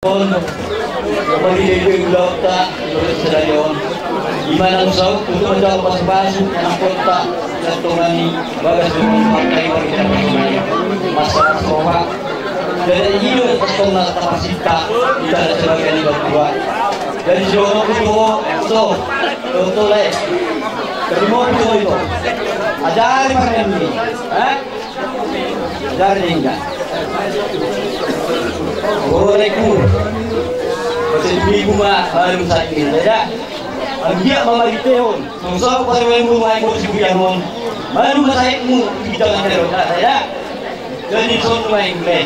Kembali dari Blota, Stadion. Gimana usah untuk menjawab pas-pasu yang kota dan tongani bagas dengan partai kita bersama masalah sekolah dan hidup personal kapasitas kita ada sebagai liga dua dari Jono Kutuo itu leh terima Kutuo itu ajari mana ini ajari enggak goreku Pasal mah baru sakit, tidak. Dia malah ditehon. Nusok pada rumah yang kursi biarun. Baru masakmu kita dengan terus, tidak. Jadi son main play.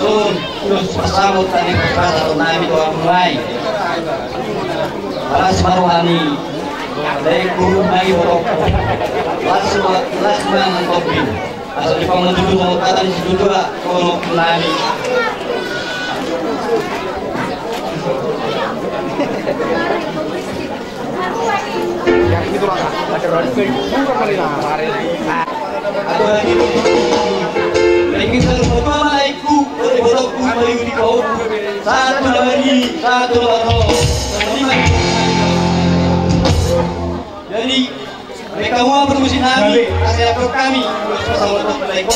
Son terus bersambut tadi pasal nabi doa mulai. Balas maruhani. Dari guru mai orok. Lasman kopi. Asal di pamandu mau kata di situ juga kono nabi. Yang itu lah, ada rodshow juga kali lah. Atau lagi lagi satu malaiku, berdoaku mayu di kau. Satu lagi. Jadi mereka mau bermusim nabi, asyik kami bersama malaiku.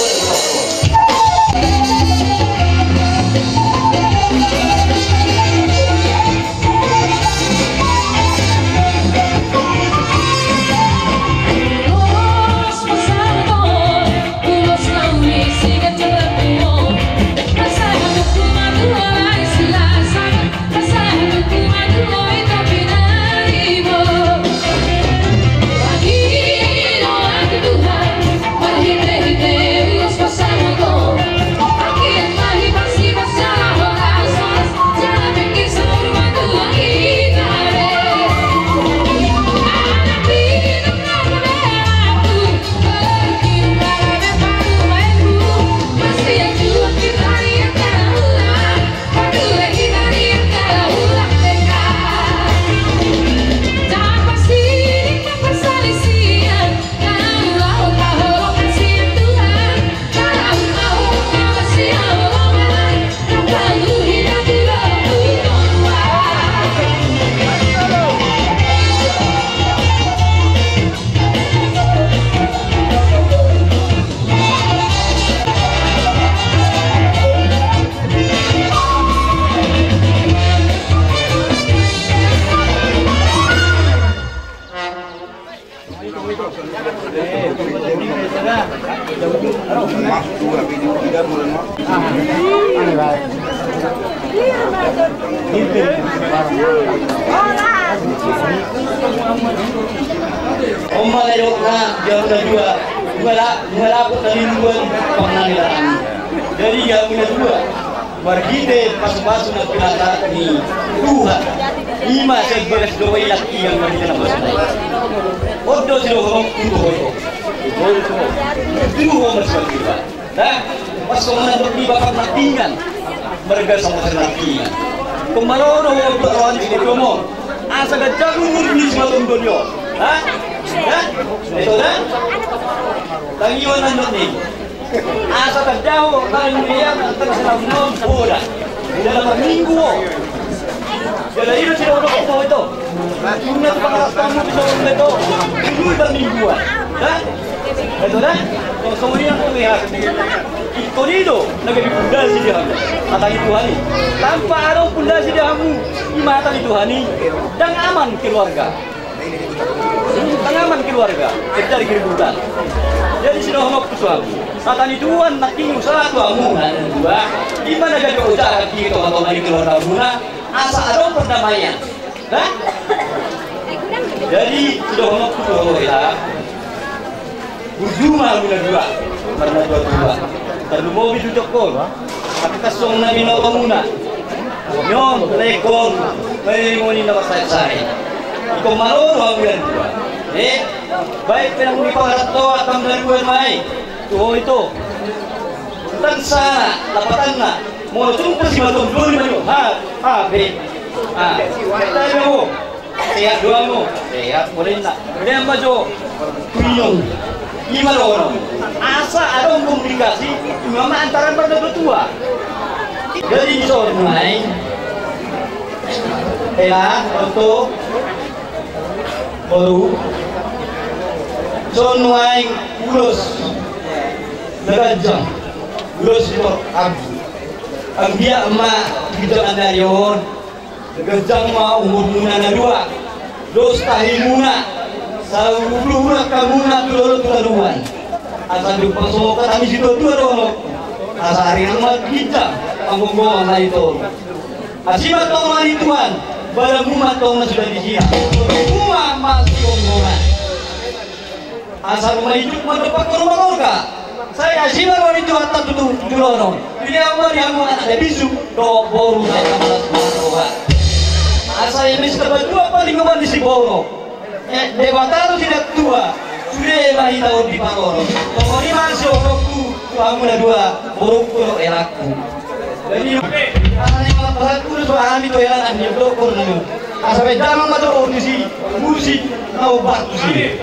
Jam 2 mengalap dari luar penganilan. Jadi jam 2 wargide pas-pas nak pilata ni Tuhan. Lima seberes dua laki yang berjalan bersama. Odo silo hong itu. Itu masuk kita. Dah pas komandan di bapak natingan mereka sama natingan. Kemarin orang berlawan di promo. Asa gajah murni sebelum dunia. Hah? Itu dah. Tangiwan nandun ni. Asa terjauh dari dia tersenam non boda. Dalam minggu. Jadi itu tidak orang itu. Punya tempat kamu bisa itu. Itu bermingguan. Dah. Itu dah. Kemudian kau lihat. Itu itu negeri pundasi dia. Mata Tuhan. Tanpa ada pundasi dia kamu. Di mata Tuhan. Dan aman keluarga. Tangaman keluarga, dari keributan. Jadi sudah honok suami. Satani Tuhan nak tinggal salah tuamu dan dua. Di mana jadi usaha kita atau dari keluarga guna asa ada perdamaian. Nah, jadi sudah honok suami ya. Ujuma guna dua, karena dua. Terlalu mau bisu cokol. Tapi kasong nabi no kamuna. Nyon lekong, memoni nama saya. Ikaw marunong ang yan. Baik pinang uniparat to at ang dalawan may. Tuho ito. Tansa, lapatan na. Muna tungkol si Matong Bluri man yun. Be. Tayo mo. Siyak doa mo. Siyak mo rin na. Kaya majo. Kunyong. Lima lono. Asa adong komunikasi. Mama antaran pada berdua. Jadi so mulai untuk baru so mulai urus derajat urus itu ang dia emak kita anda yon derajat ma umur muna na dua dos tahimuna sa ulura kamuna tuloro tularuan asa di pasokan kami situ dua dong asa hari amat kita panggongan na ito asimat tong manituan barang umat tong na sudah disiya umat masih panggongan asa rumah hidup mendepak ke rumah ka saya asimat wanita atas tulono dia mau diamu ada bisu do boru na kamalas manoga asa yang mesti berdua paling di si bono debatado tidak tua sudah lahir tahun di Pangoro pokoknya masih orokku kamu na dua orokku elakku jadi karena malah berat udah soal itu elang dia dokter nih sampai jangan macam kondisi musik mau batu sih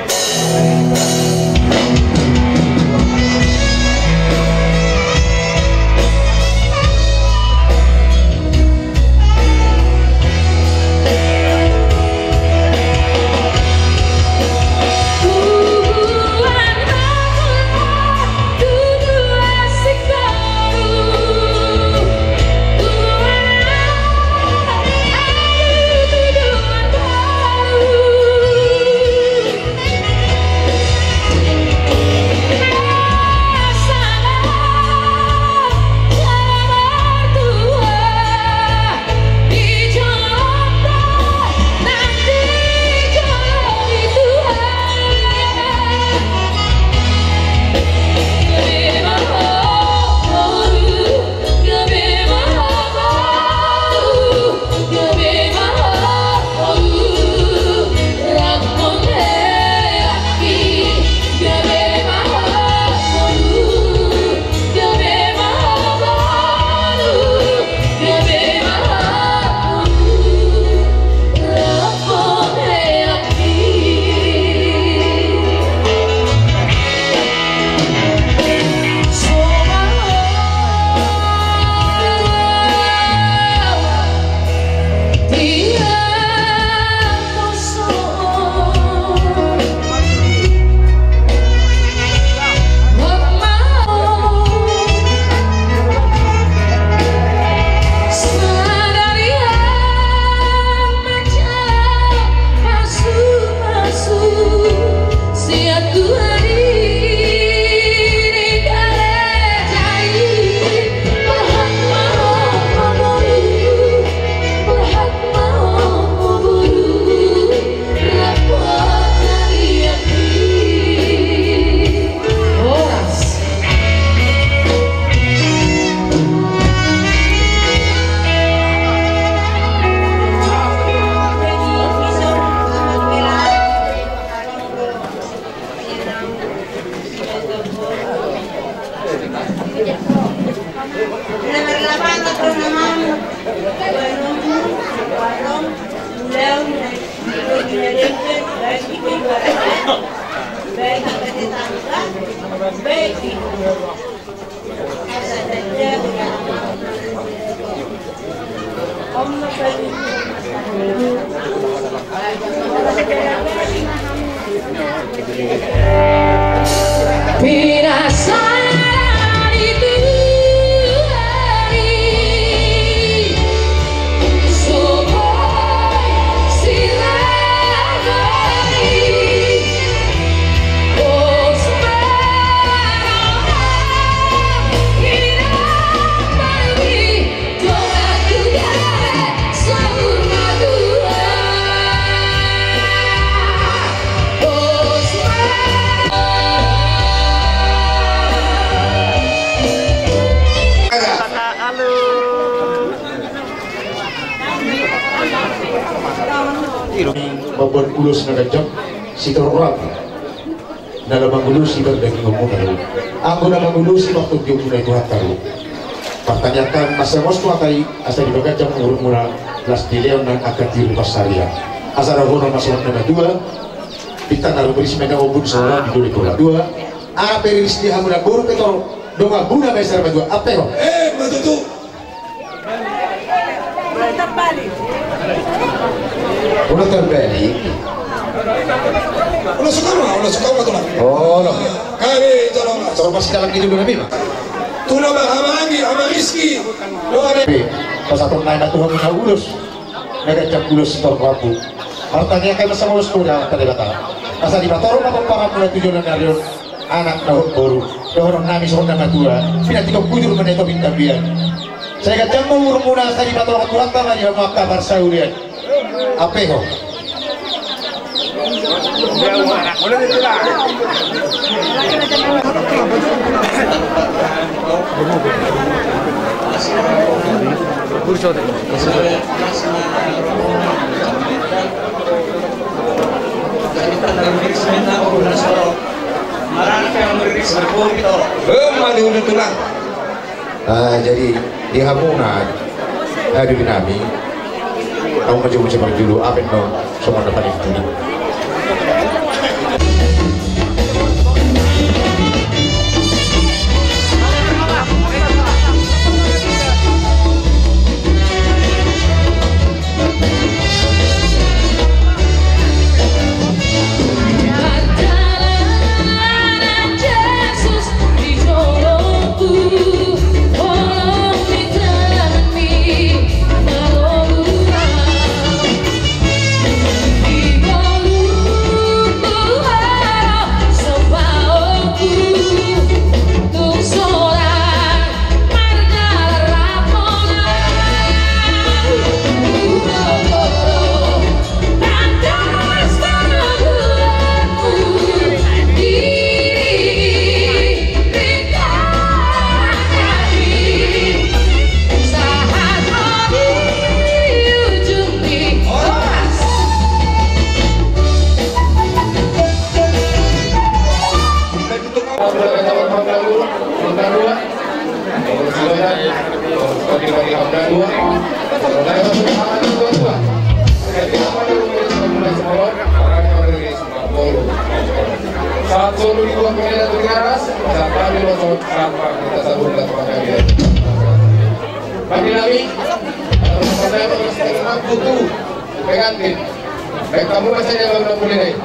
Babon ulus nagajak si tororap na namangulus si daging umunan ako na mangulus si waktu di umunan ito hataru pertanyakan asa mos tu akai asa di bagajak urut muna las dileon ng akat di rumah saria asa rahono masalah na dua kita naru beris mega obun sola di duli kola dua apa iris di hamuna buru ketor donga buna besar dua apa yo matutu Udah terbalik. Udah suka tuh lah. Oh, no. Kali tolong. Terus pas dalam hidup nabi mah. Tuh nama Hamangi, sama Rizky. Lo ada. Pas aku naik Tuhan punya urus, mereka jam urus setor lampu. Hartanya kayak masa urus tuh dah tadi kata. Masa di motor apa para mulai tujuan dari anak tahun baru. Orang nangis orang nama tua. Bila tiga kujur meneto minta biar. Saya kata mau urung muna tadi motor orang tua tanah dia mau kabar saya lihat. Apa kok? Boleh ditulah. Kurso deh. Jadi di Hamungan Habib Nabi kamu mencoba dulu apa yang semua dapat itu. Bagi kami, saya butuh pengantin. Baik kamu masih yang belum boleh.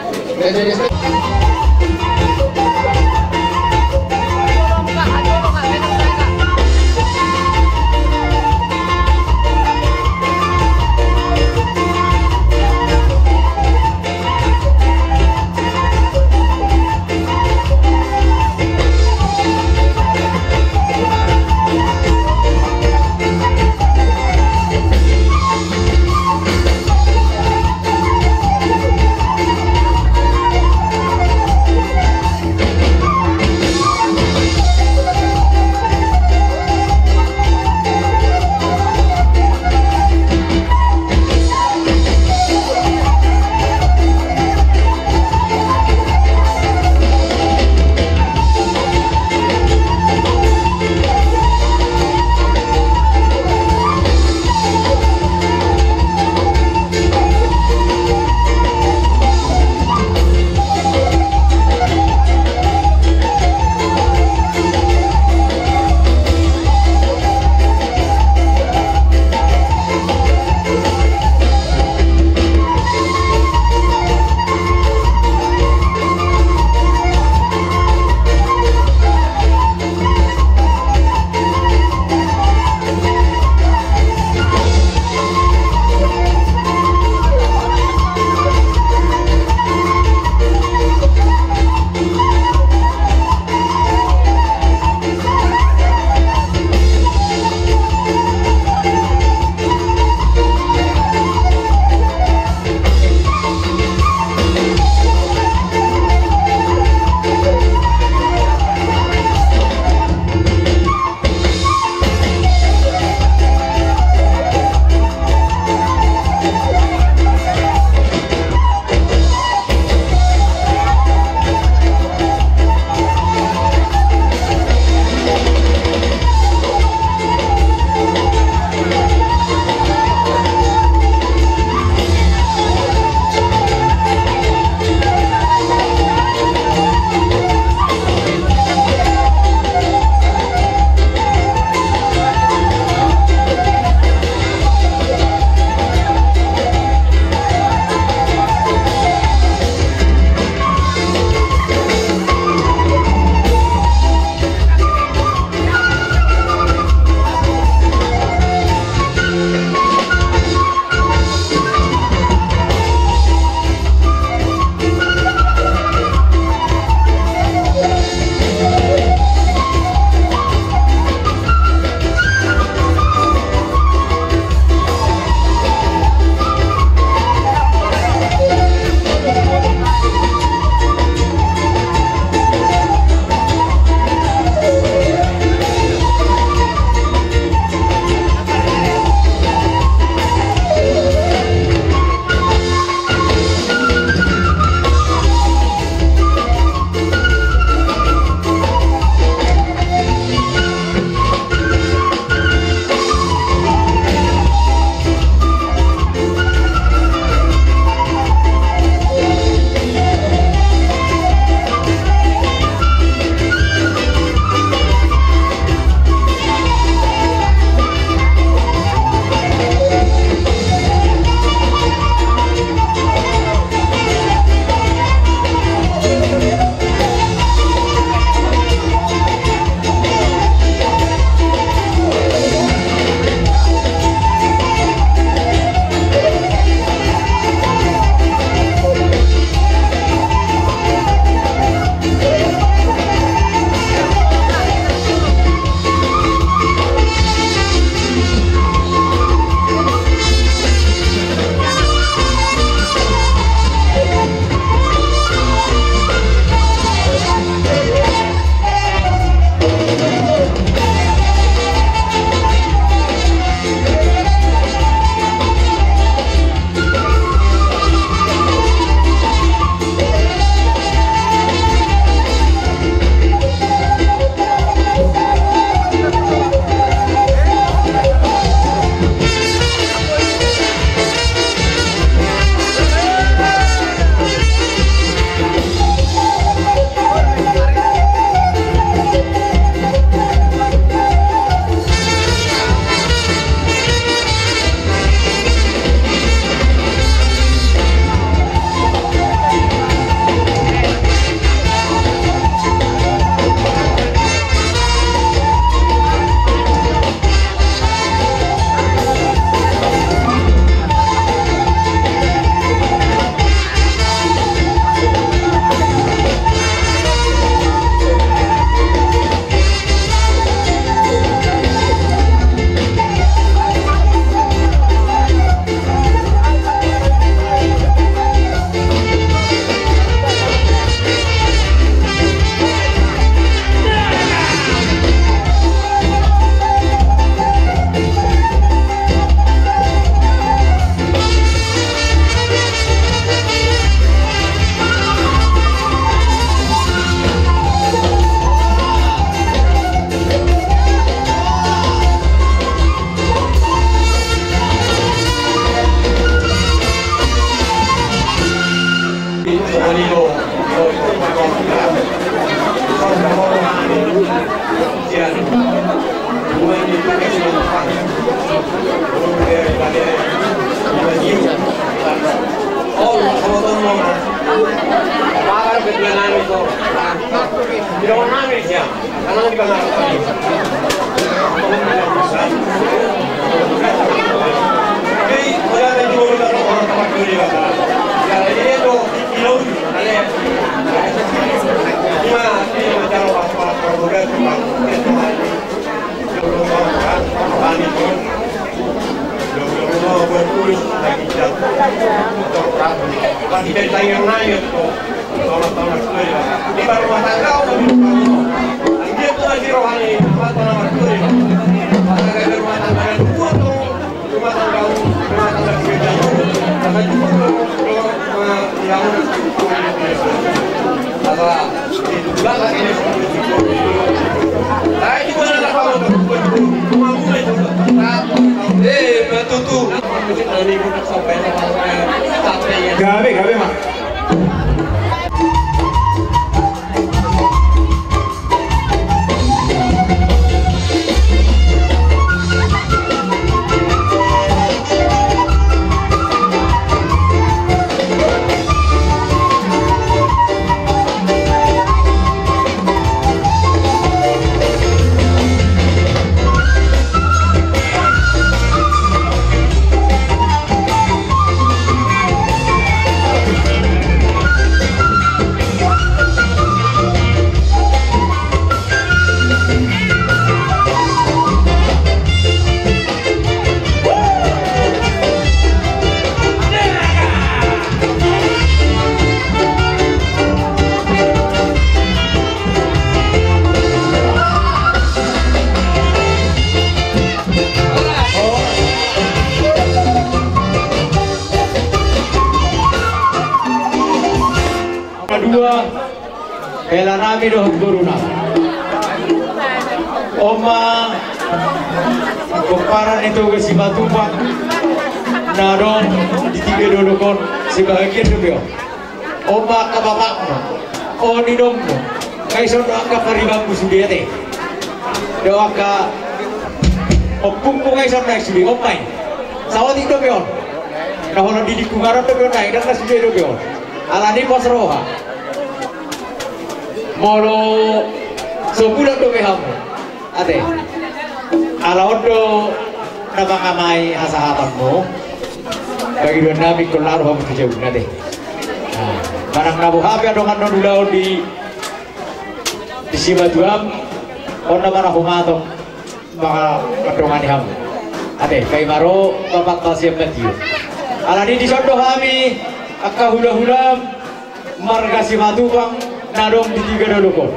Karena di kamar tadi. Jadi udah ada dua orang tempat dulu ya. Kalau ini tuh kilo ada. Cuma ini cara pas program cuma bertulis lagi lagi dari sayang naik tuh tahun di baru rumah tangga dia tuh lagi rohani apa nama tuh masa rumah tangga dua tuh rumah tangga kerja karena cuma yang masalah itu belakang ini saya juga ada kalau rumah mulai betul gawe mak. Kedua, bela nami doh guruna. Oma, kumparan itu ke si Batupang, narong di tiga dodokon si bahagia tu dia. Oma ke bapakmu, oni dommu, kaisor doa ke paribangku sudah teh. Doa ke opungku kaisor naik sudah, omai. Sawat itu dia. Kalau di kungaran tu dia naik, dah sudah dia. Alani pos roha. Molo sebulan do beham ade alaodo nabangamai hasahatanmu bagi dua nabi kelar hom jauh nade barang nabu habi adongan nonulao di Sibajuam onda mana humatong maka adongan ham ade kay maro bapak tasiyam katiyo alani di sondo hami akka hula-hula marga Simatubang nadong di tiga dodokon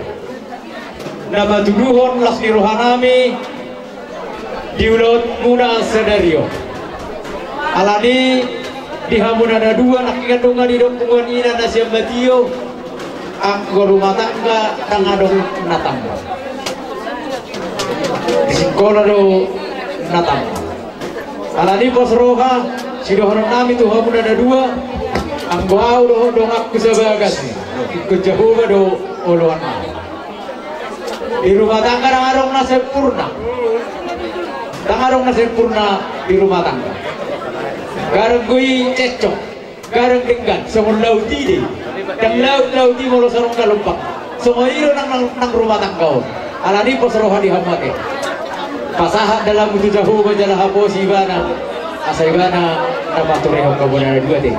nama tuduhon lasni rohanami diulot muna sedario alani dihamun ada dua nakikan donga di dokungan ina nasiam batio anggo rumah tangga tangadong natangga di sekolah do natangga alani pos roha sidohon nami tuh hamun ada dua anggo au do dongak kusabagas ikut jauh do uluan di rumah tangga dangarong na sempurna di rumah tangga garang gui cecok garang denggan semua lauti deh dan lauti molo sarung kalumpak semua iro nang rumah tangga alani pos roha dihamake pasahat dalam itu jauh majalah hapo sibana asaibana dapat turehong kabunan dua deh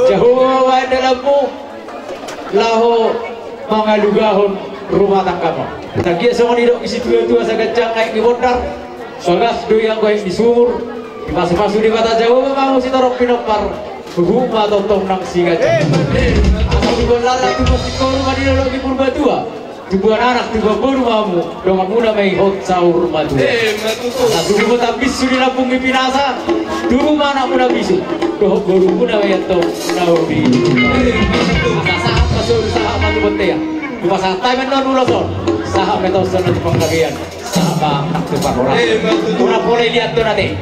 jauh dalammu laho mangalugahon rumah tangga mo. Tagiya sa kanilo isi tuwa sa gajang ay ibondar. Sagas do yang koy di sumur. Di pasu-pasu di mata Jawa mau si torok pinopar. Huguma totong nang si gajang. Asal di lala tuwa si koru madina lo di Purbatua. Tubuhan anak tubuh guru mamu dongan muna may hot sahur madu. Nah tubuh tabis sudi lapung ipinasa. Tubuh mana muna bisu. Doh guru muna may ato naudi. Saat masuk usaha madu betea. Di masa time non uloson. Saat metos sana pengkagian. Sama nak tumpah orang. Una boleh lihat tu nanti.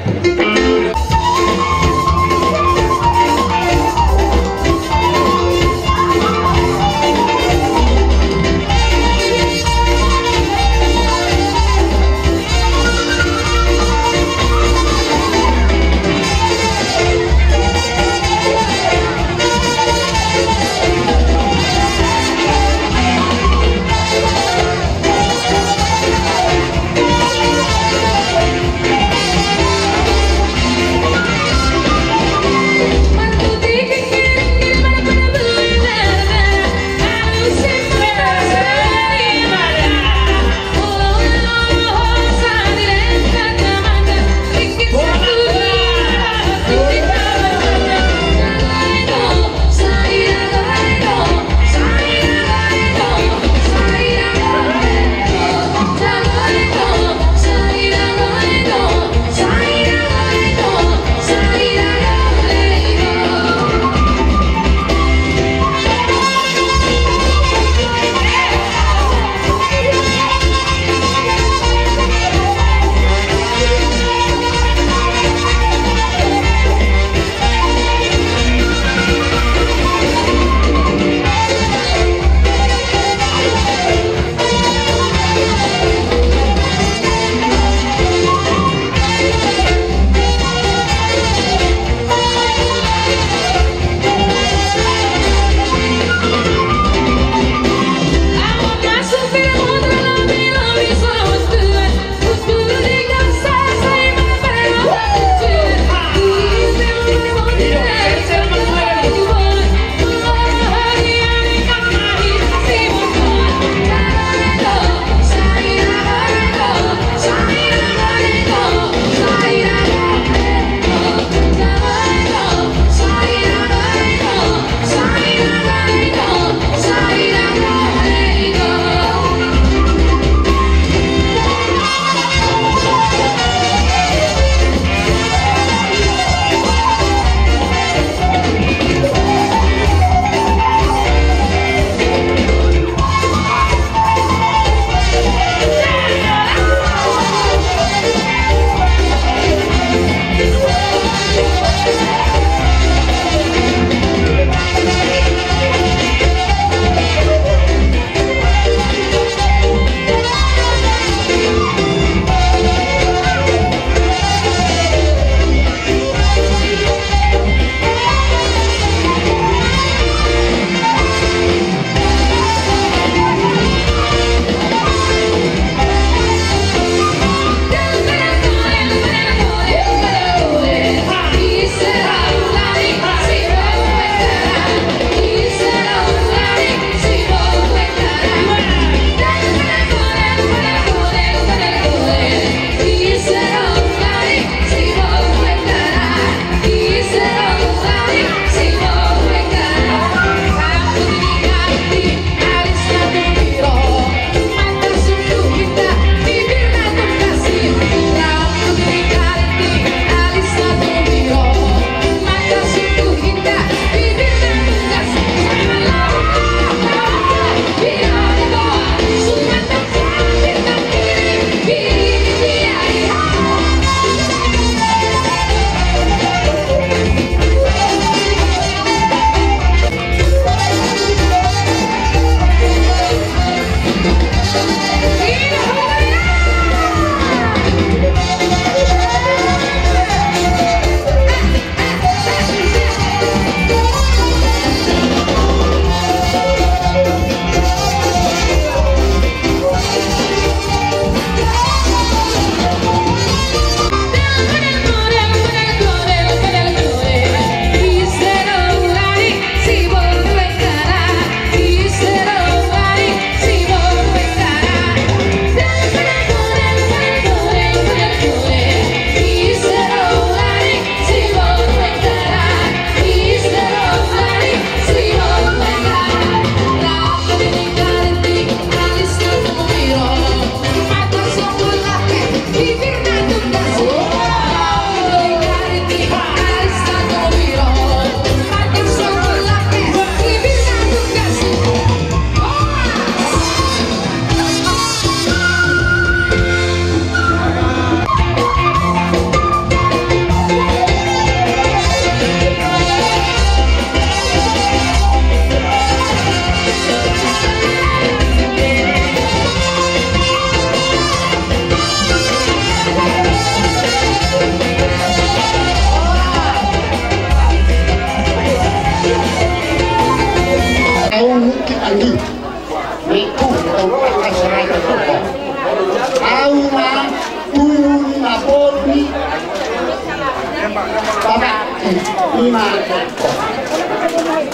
ima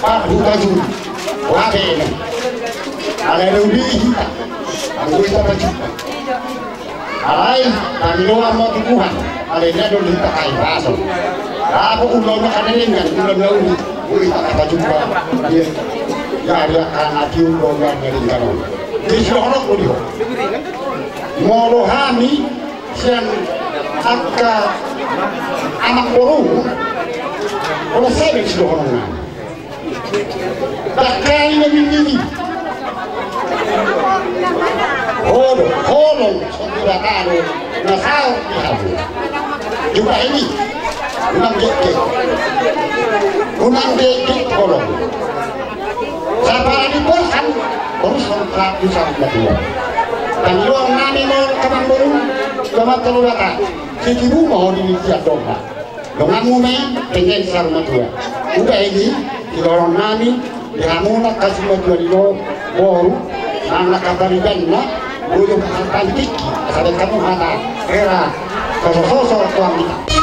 Pak buka juri wake ini ada lebih kita aku kita baca alai kami doa mau Tuhan ada dia dulu kita kai baso aku ulang makan ini kan ulang lalu kita kata jumpa dia ya dia akan akiu doang dari kalau di seluruh kuliah mau rohani siang akka anak boru kalau saya di seluruh orang tak kaya ini Holo sudah tahu nasau dihabu juga ini unang deket holo sabaran itu kan harus kontrak bisa berdua dan luang nami mau kamang baru cuma terlalu si ibu mau dilihat domba dengan mume pengen sarma tua udah ini di lorong nami dihamuna kasih berdua di lo baru anak kabarigan na belum cantik ada kamu mana era sosok tuang kita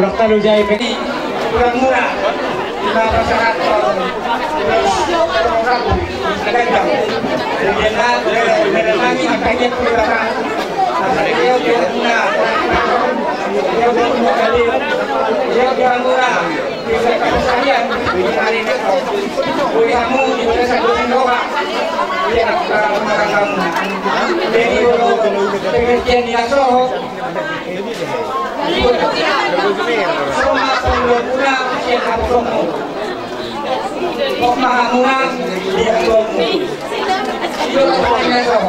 Orang tahu jahit ini kurang murah 5 masyarakat ada jam kemudian lagi kajian pergerakan dia murah dia berumur kali dia kurang murah bisa sekalian hari ini boleh kamu boleh satu doa dia orang kamu jadi kalau pengertian dia soh semua pengguna yang kamu kok mahamunang dia kamu itu katanya soh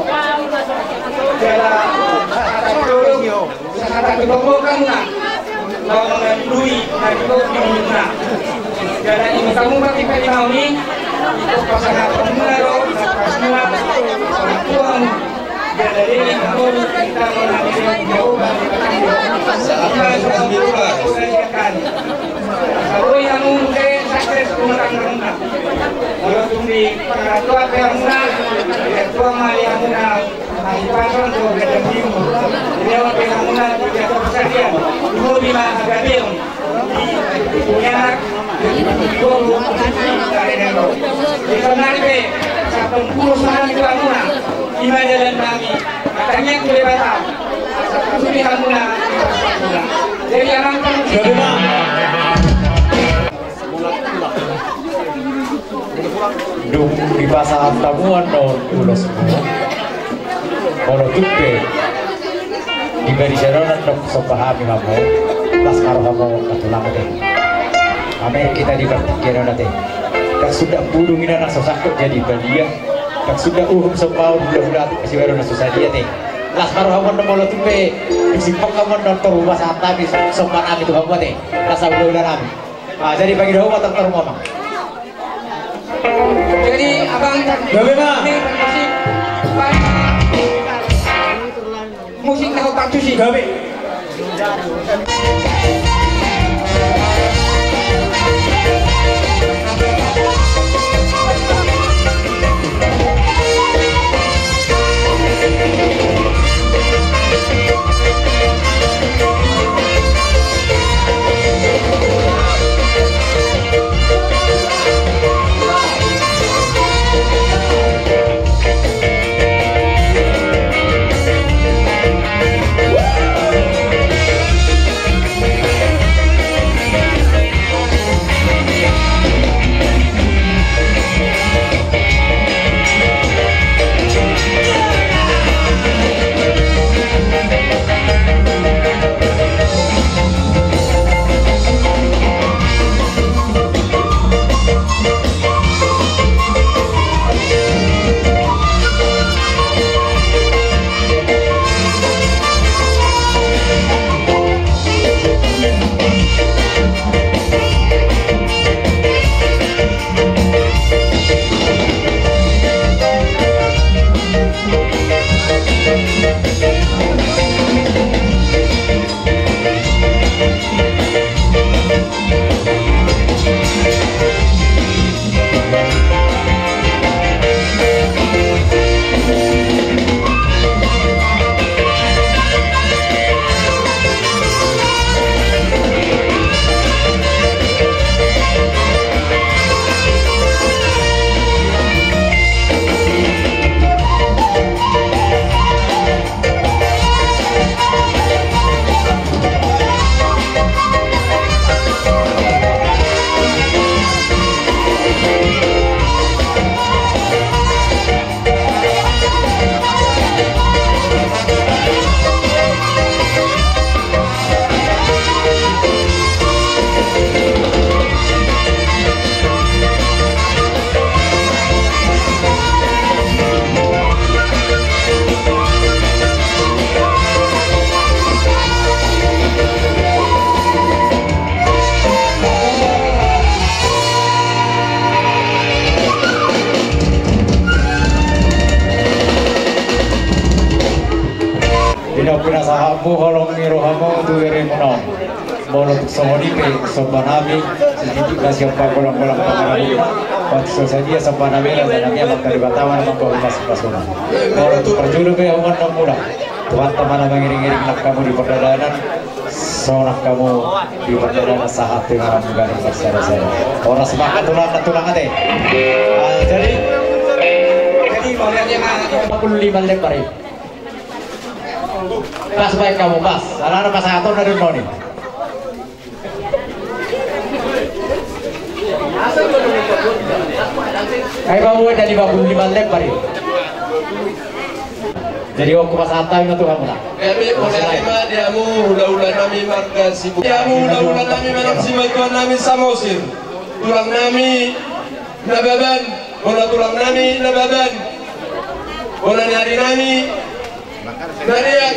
dalam kata dulu kata ketemu kamu nak Kalau mengadui nanti kau dimana? Jadi ini kamu berarti kali mau ni, itu pasangan pengaruh, semua orang tua. Jadi ini kamu kita mengambil jauh dari kalau yang mungkin sukses kurang rendah. Kalau tunggu para tua kerana tua malia muna, pasan tu berjadi. Dia orang yang muna dia tersediaan. Dua lima agaknya. Punya di sana ni satu puluh sana itu muna. Lima jalan kami. Katanya kelewatan. Satu pilihan muna. Jadi anak Dung di pasar tamuan non ulos semua. Kalau tupe di barisan non sepahami kamu, tas karo kamu katulang teh. Amer kita di pertikiran teh. Tak sudah bulu mina nak sosakut jadi balia. Tak sudah sepau budak-budak kasih baru nak susah dia teh. Tas karo kamu non kalau tupe simpang kamu non terubah santai di sopan ami tu kamu teh. Tas udah nami. Jadi bagi dahulu motor terumah. Jadi abang Bagaimana? Musik tahu tak cuci. Gabe. Pina sahabu kalau ngiru hamu tu ere mono mono somonipe sobanami sedikit kasih apa kolam-kolam pengaruh waktu saja sobanami dan namanya makari batawan mampu masuk pasukan kalau perjulu ke awan muda teman-teman mengiring-iring nak kamu di perdadanan sonak kamu di perdadanan sahat dengan negara bersama-sama orang semangat tulang teh jadi maunya 45 lembar ini pas baik kamu pas, karena pas satu dari Noni. Kayak kamu dari 55 lembar ini. Jadi waktu pas satu itu kamu tak? Kami menerima diamu hula-hula nami marga sibuk. Diamu hula-hula nami manap si bantuan nami samosir. Tulang nami nababan, bola tulang nami nababan. Bola nyari nami. Nariak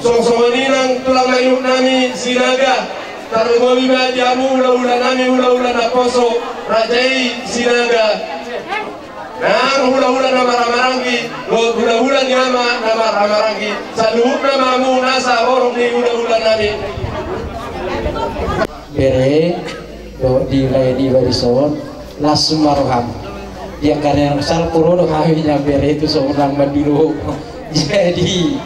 Song-songaninang tulang mayuk nami sinaga taruh gobi jamu ulah-ulah nami ulah-ulah naposo rajai sinaga nang hula-hula nama ramarangi hula-hula nama ramarangi saluhuk namamu nasa horong ni hula-hula nami bere do di lady barison langsung maroham dia karena sal puro do kawinnya bere itu seorang mandulu jadi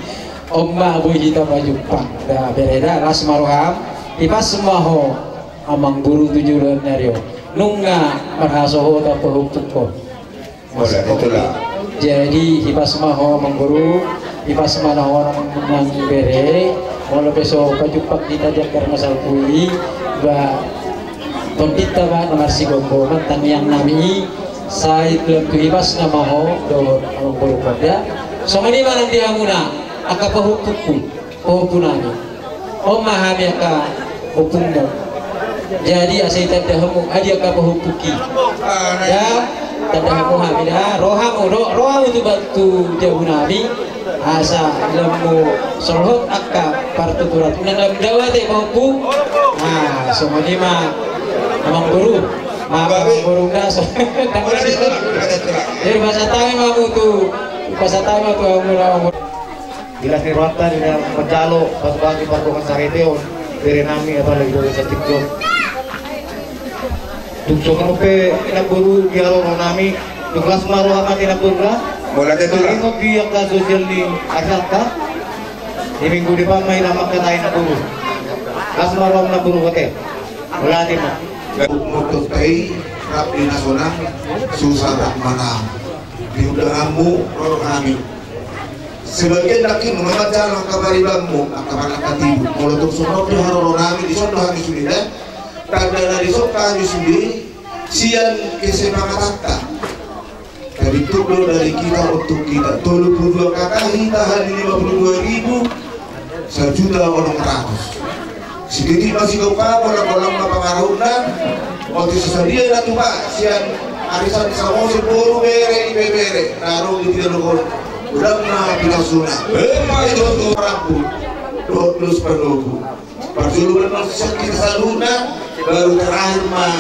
Omma bu hita baju pak dah bereda ras maruham ipas semaho amang guru tujuan nario nunga marhasoho tak perhutuko boleh itulah jadi ipas semaho amang guru ipas mana orang nang bere kalau besok baju pak kita dia karena masal pui ba pondita ba nomor si gombo mantan yang nami saya belum ipas namaho do amang guru pada somani mana dia muna aka pahukuku pahukunami omahami aka hukummu jadi asai tadahamu adi aka pahukuki ya tadahamu hamida rohamu tu batu jauh nabi asa lamu solhot aka partuturat nang dawate pahuku semua lima amang guru guru ngas jadi bahasa tangan mamu tu bahasa tangan tu amul Bila kirwata di dalam pejalo bagi patungan sariteo dari nami apa lagi dari setikjo. Tukso kanupe inaburu giaro nami tuklas maru akan inabura. Boleh itu lah. Ingo giyak ka sosial ni asalka. Di minggu di pamay nama kata inaburu. Kelas maru ang naburu kate. Wala din mo. Untuk tay rapi nasional susah tak mana. Diudahamu roh kami. Sebagian lagi mengajar jalan kabaribanmu akan tibu kalau untuk sunod di haronami di sunod hari sudah tanda dari soka di sini sian kesemangatakta dari tubuh dari kita untuk kita 22 kakak tahan 52.000 1.000.000 orang ratus sedikit masih kau kolam pengaruhna waktu sesadia dan tuh pak sian arisan sama sepuluh bere naruh di tidak lokal udah pernah sunah itu rabu 20 penuh dulu benar sakit saluna baru terakhir mah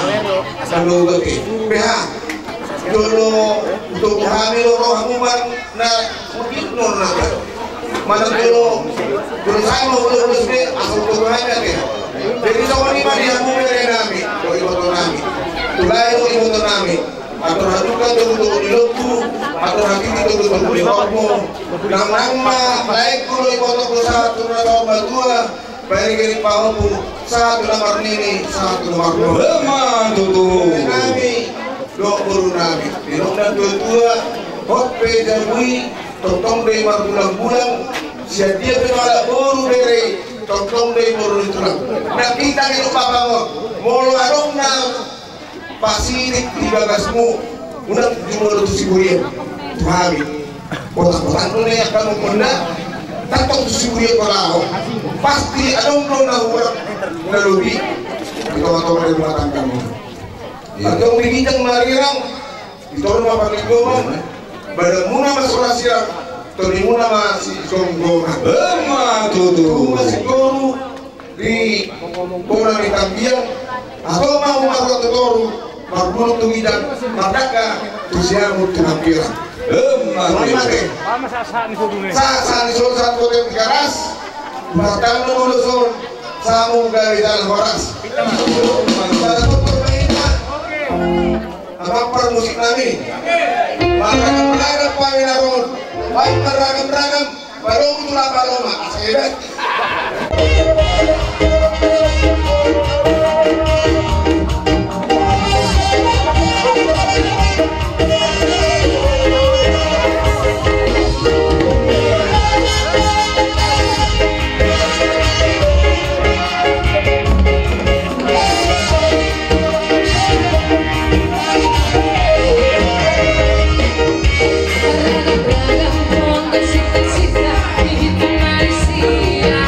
selalu ke PH dulu untuk hamil orang umuman nah mungkin nona mana dulu saya mau lulus deh asal dulu aja deh jadi sama ini mah dia mau berenami ibu nami tulai ibu nami atau hadukan untuk diloku atau hati itu untuk dihomo nang ma baik kulo iboto satu atau dua baik kiri pahomu satu nomor ini satu nomor dua tutu nami do guru nami dinong dua hope jabui totong dei bulan-bulan sia dia penolak guru bere totong dei guru itulah nah kita itu papango molo arong na pasirik di bagasmu unang jumlah itu siburian tuhami kotak-kotak ini akan memunda tanpa itu siburian kalau pasti ada nona orang melalui kita dari rumah tanggamu atau menginjak marirang itu rumah pakai gomong badan muna masalah siang tadi muna masih gomong tuh masih gomong di orang di Kambiang atau mau marot toru marbulu tumidan mardaka tusiamu tunampiran sa saat kote garas makan lulusun samu gari dalam horas pada dokter mainan apa musik nami maka beragam paminaron baik beragam baru itulah paloma asal Beragam-ragam, cita-cita, hidup Malaysia.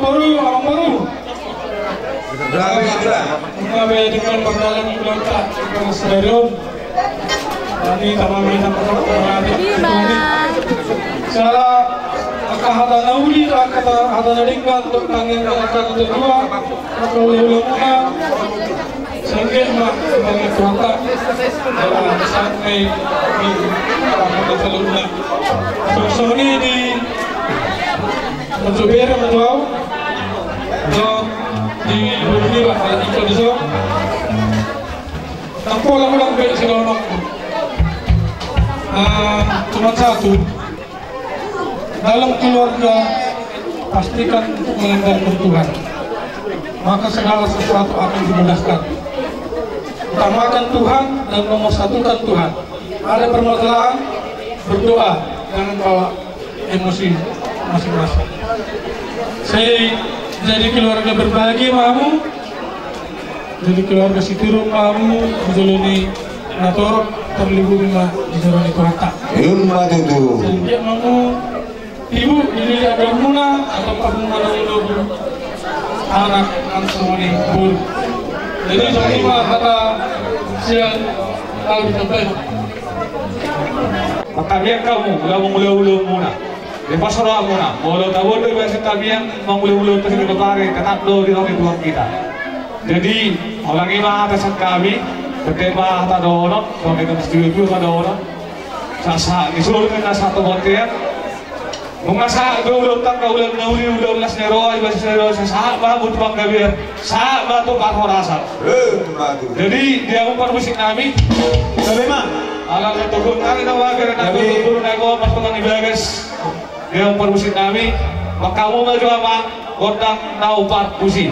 baru. Kami dengan perdalan keluarga stadion. Ini tamamnya Salah hata nauli hata naringkan untuk tangan akan kedua atau ulama sehingga sebagai kuota dalam sampai di seluruhnya. Sosoni di mencoba menjual di Burma di Indonesia. Tanpa ulang baik sekarang cuma satu. Dalam keluarga pastikan untuk mengandalkan Tuhan, maka segala sesuatu akan dimudahkan. Utamakan Tuhan dan nomor satukan Tuhan. Ada permasalahan, berdoa, jangan bawa emosi masing-masing. Saya jadi keluarga berbagi mamu, jadi keluarga siturun mamu, menjalani nator terlibu bima dijalani kuota. Yunma tutu. Jadi mamu ibu ini ada muna atau pernah dulu anak semua ini pun. Jadi semua kata siang tahu disampaikan. Pagkabiyan kamu, ulang muna. Di pasara muna. Mula tahu tu biasa tabian mengulang terus kita pare tatlo di orang kita. Jadi orang ima atas kami bertema kata dono, kami kan setuju kata dono. Sasa disuruh kita satu hotel. Mengasa ulang tak ulang nauli ulang las nero iba nero sa ba butuh panggabian sa ba tu pak horasa. Jadi dia umpan musik kami. Sabi ma. Alam na tugon kami na wagar na turun ako pas pengen ibagas. Dia umpan musik kami. Maka mo magama kodang na upat musik.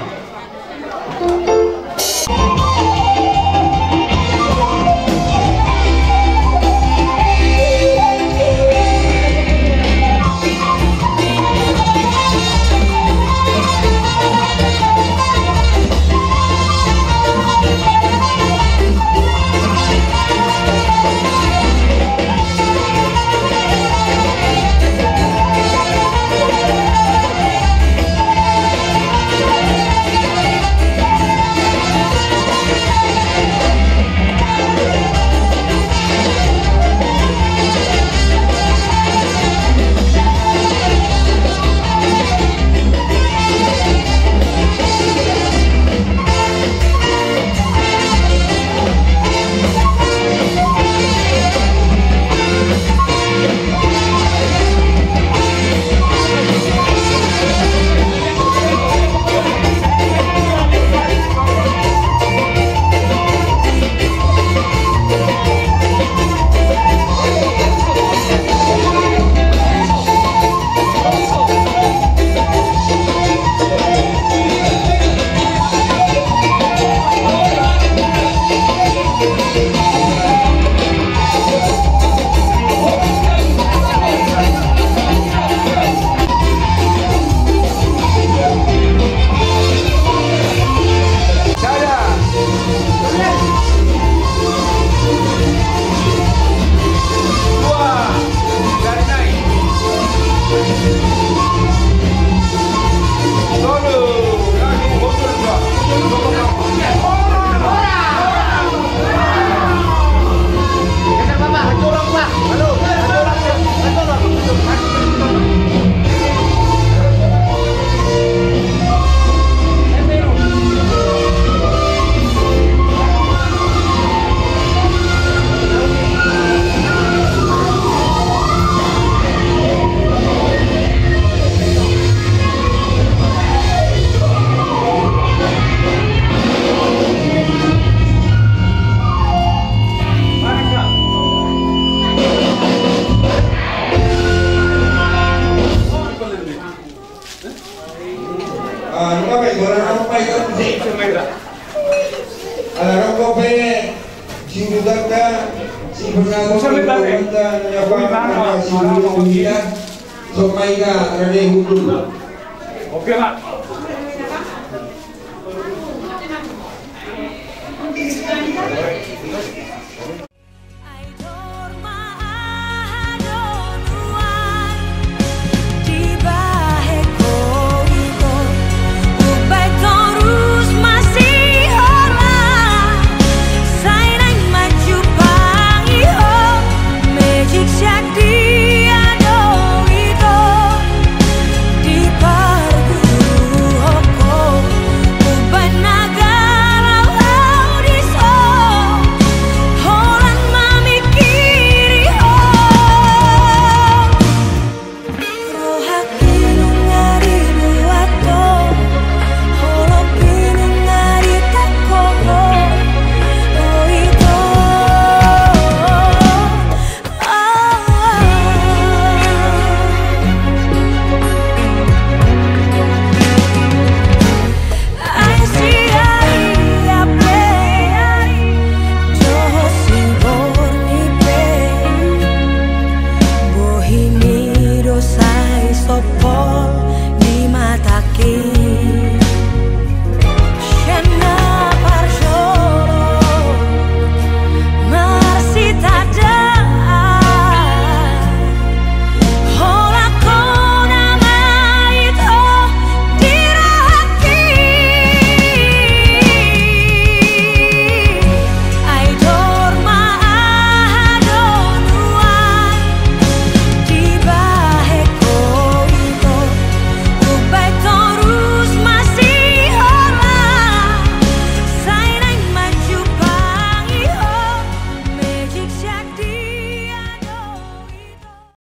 Oke, Pak.